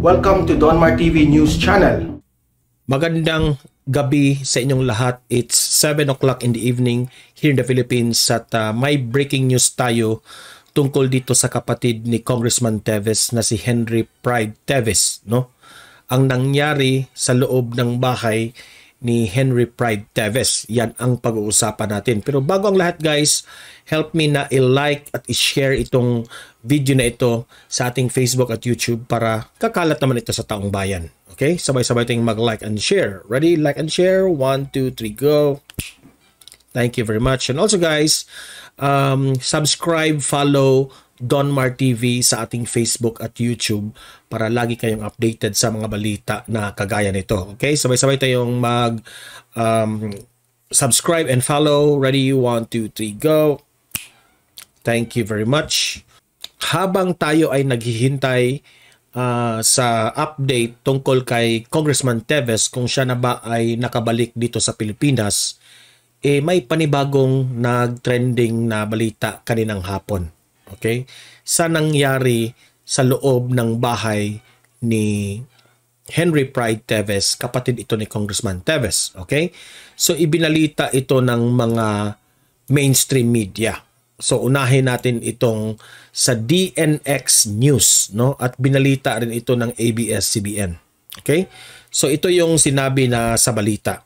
Welcome to Donmar TV News Channel. Magandang gabi sa inyong lahat. It's 7 o'clock in the evening here in the Philippines at may breaking news tayo tungkol dito sa kapatid ni Congressman Teves na si Henry Pride Teves, no? Ang nangyari sa loob ng bahay ni Henry Pride Teves. Yan ang pag-uusapan natin. Pero bago ang lahat guys, help me na i-like at i-share itong video na ito sa ating Facebook at YouTube para kakalat naman ito sa taong bayan. Okay? Sabay-sabay tayong mag-like and share. Ready? Like and share. 1, 2, 3, go. Thank you very much. And also guys, subscribe, follow Donmar TV sa ating Facebook at YouTube para lagi kayong updated sa mga balita na kagaya nito. Okay? Sabay-sabay tayong subscribe and follow. Ready? 1, 2, 3, go. Thank you very much. Habang tayo ay naghihintay sa update tungkol kay Congressman Teves kung siya na ba ay nakabalik dito sa Pilipinas, may panibagong nag-trending na balita kaninang hapon. Okay? Sa nangyari sa loob ng bahay ni Henry Pride Teves, kapatid ito ni Congressman Teves. Okay? So ibinalita ito ng mga mainstream media. So unahin natin itong sa DNX News, no? At binalita rin ito ng ABS-CBN. Okay? So ito yung sinabi na sa balita.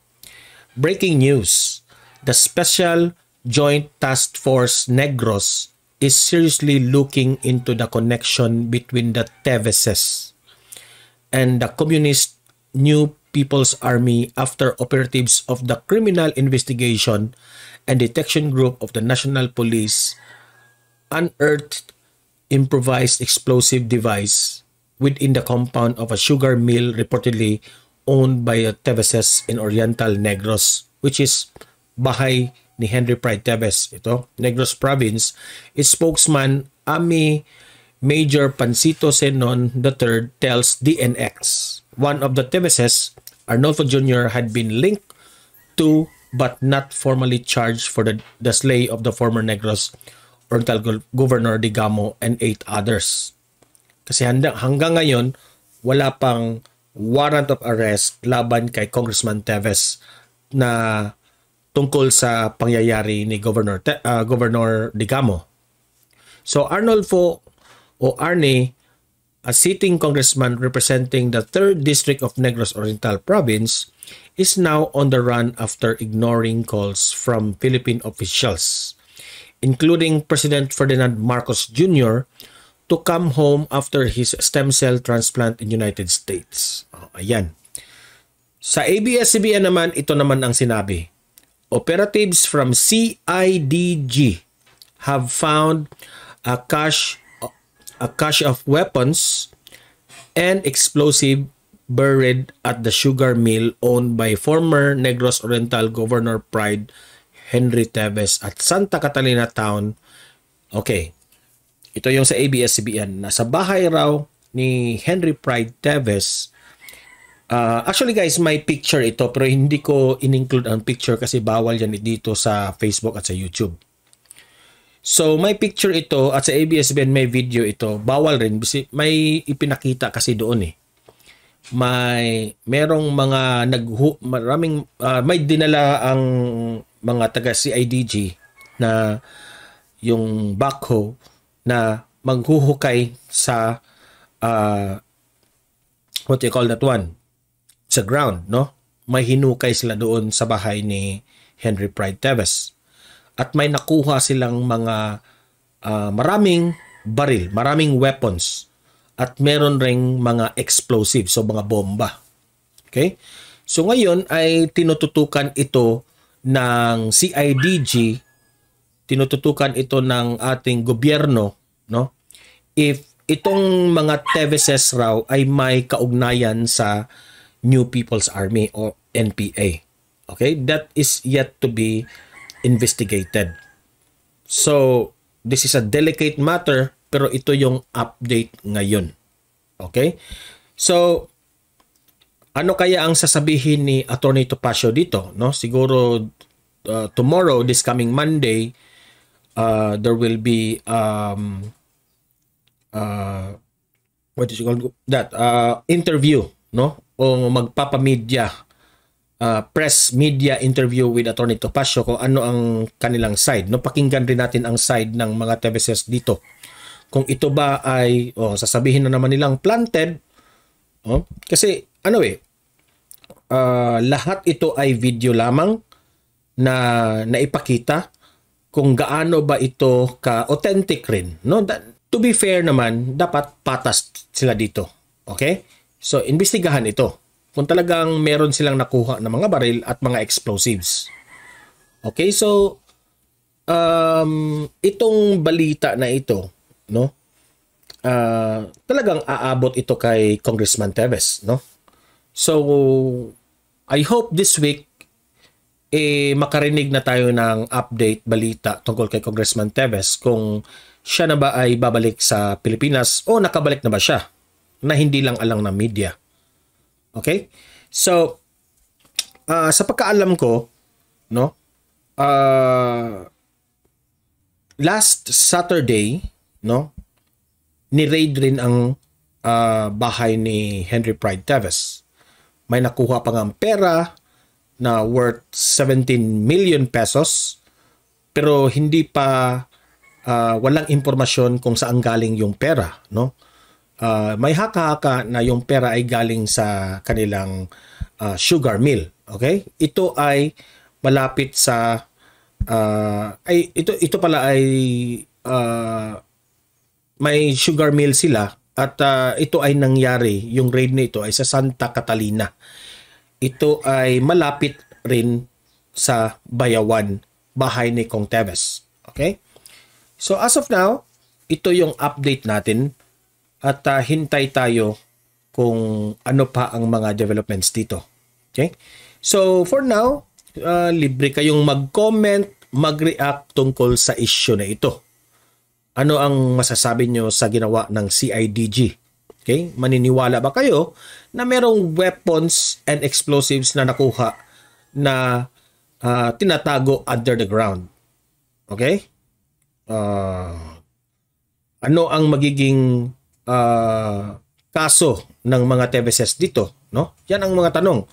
Breaking news. The Special Joint Task Force Negros is seriously looking into the connection between the Teveses and the Communist New People's Army after operatives of the Criminal Investigation and Detection Group of the National Police unearthed improvised explosive device within the compound of a sugar mill reportedly owned by Teveses in Oriental Negros, which is bahay ni Henry Pride Teves. Ito, Negros Province. Its spokesman, Ami Major Pancito Senon III, tells DNX. One of the Teveses, Arnolfo Jr., had been linked to but not formally charged for the slay of the former Negros Oriental Governor Digamo and 8 others. Kasi hanggang ngayon, wala pang warrant of arrest laban kay Congressman Teves na tungkol sa pangyayari ni Governor Digamo. So Arnolfo o Arne, a sitting congressman representing the 3rd District of Negros Oriental Province, is now on the run after ignoring calls from Philippine officials, including President Ferdinand Marcos Jr., to come home after his stem cell transplant in United States. Ayan. Sa ABS-CBN naman, ito naman ang sinabi. Operatives from CIDG have found a cache of weapons and explosive buried at the sugar mill owned by former Negros Oriental Governor Pride Henry Teves at Santa Catalina Town. Okay. Ito yung sa ABS-CBN. Nasa bahay raw ni Henry Pride Teves. Actually guys, may picture ito pero hindi ko in-include ang picture kasi bawal yan dito sa Facebook at sa YouTube. So may picture ito at sa ABS-CBN may video ito. Bawal rin. May ipinakita kasi doon eh. Merong mga may dinala ang mga taga CIDG na yung backhoe na maghuhukay sa what you call that one? Sa ground, no? May hinukay sila doon sa bahay ni Henry Pride Teves. At may nakuha silang mga maraming baril, maraming weapons. At meron ring mga explosives, so mga bomba. Okay? So ngayon ay tinututukan ito ng CIDG, tinututukan ito ng ating gobyerno, no? If itong mga Teveses raw ay may kaugnayan sa New People's Army o NPA. Okay? That is yet to be investigated. So, this is a delicate matter pero ito yung update ngayon. Okay? So, ano kaya ang sasabihin ni Attorney Topacio dito, no? Siguro tomorrow, this coming Monday, there will be what is it called that, interview, no, o magpapamedia, press media interview with Attorney Topacio kung ano ang kanilang side, no. Pakinggan rin natin ang side ng mga TVSS dito, kung ito ba ay sasabihin na naman nilang planted, kasi ano lahat ito ay video lamang na naipakita kung gaano ba ito ka-authentic rin, no? To be fair naman, dapat patas sila dito. Okay? So, imbestigahan ito. Kung talagang meron silang nakuha ng mga baril at mga explosives. Okay? So, itong balita na ito, no? Talagang aabot ito kay Congressman Teves, no? So, I hope this week makarinig na tayo ng update balita tungkol kay Congressman Teves kung siya na ba ay babalik sa Pilipinas o nakabalik na ba siya na hindi lang alang ng media. Okay? So, sa pagkaalam ko, no, last Saturday, no, ni-raid rin ang bahay ni Henry Pride Teves. May nakuha pa ng pera na worth 17 million pesos, pero hindi pa walang impormasyon kung saan galing yung pera, no? May haka-haka na yung pera ay galing sa kanilang sugar mill, okay? Ito ay malapit sa ito pala ay may sugar mill sila at ito ay nangyari, yung raid na ito ay sa Santa Catalina. Ito ay malapit rin sa Bayawan, bahay ni Kong Teves. Okay? So as of now, ito yung update natin at hintay tayo kung ano pa ang mga developments dito. Okay? So for now, libre kayong mag-comment, mag-react tungkol sa issue na ito. Ano ang masasabi nyo sa ginawa ng CIDG? Okay? Maniniwala ba kayo na merong weapons and explosives na nakuha na tinatago under the ground? Okay? Ano ang magiging kaso ng mga TVSS dito? No? Yan ang mga tanong.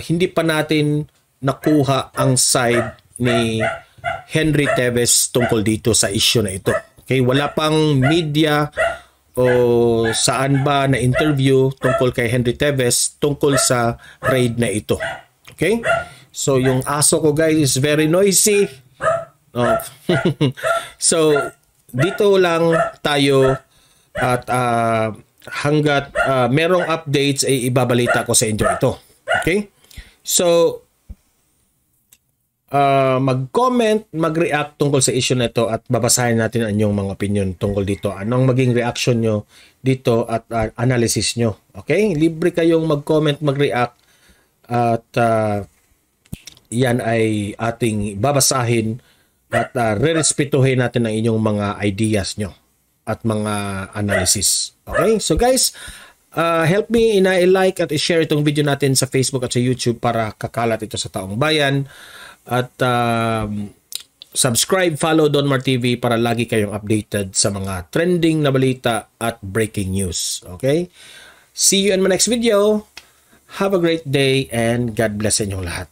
Hindi pa natin nakuha ang side ni Henry Teves tungkol dito sa issue na ito. Okay? Wala pang media o saan ba na interview tungkol kay Henry Teves tungkol sa raid na ito. Okay? So yung aso ko guys is very noisy. So dito lang tayo at hanggat merong updates ay ibabalita ko sa inyo ito. Okay? So mag-comment, mag-react tungkol sa issue na ito at babasahin natin ang inyong mga opinion tungkol dito. Anong maging reaction nyo dito at analysis nyo. Okay? Libre kayong mag-comment, mag-react at yan ay ating babasahin at re-respetuhin natin ang inyong mga ideas nyo at mga analysis. Okay? So guys, help me i-like at i-share itong video natin sa Facebook at sa YouTube para kakalat ito sa taong bayan. At subscribe, follow Donmar TV para lagi kayong updated sa mga trending na balita at breaking news. Okay? See you in my next video. Have a great day and God bless inyong lahat.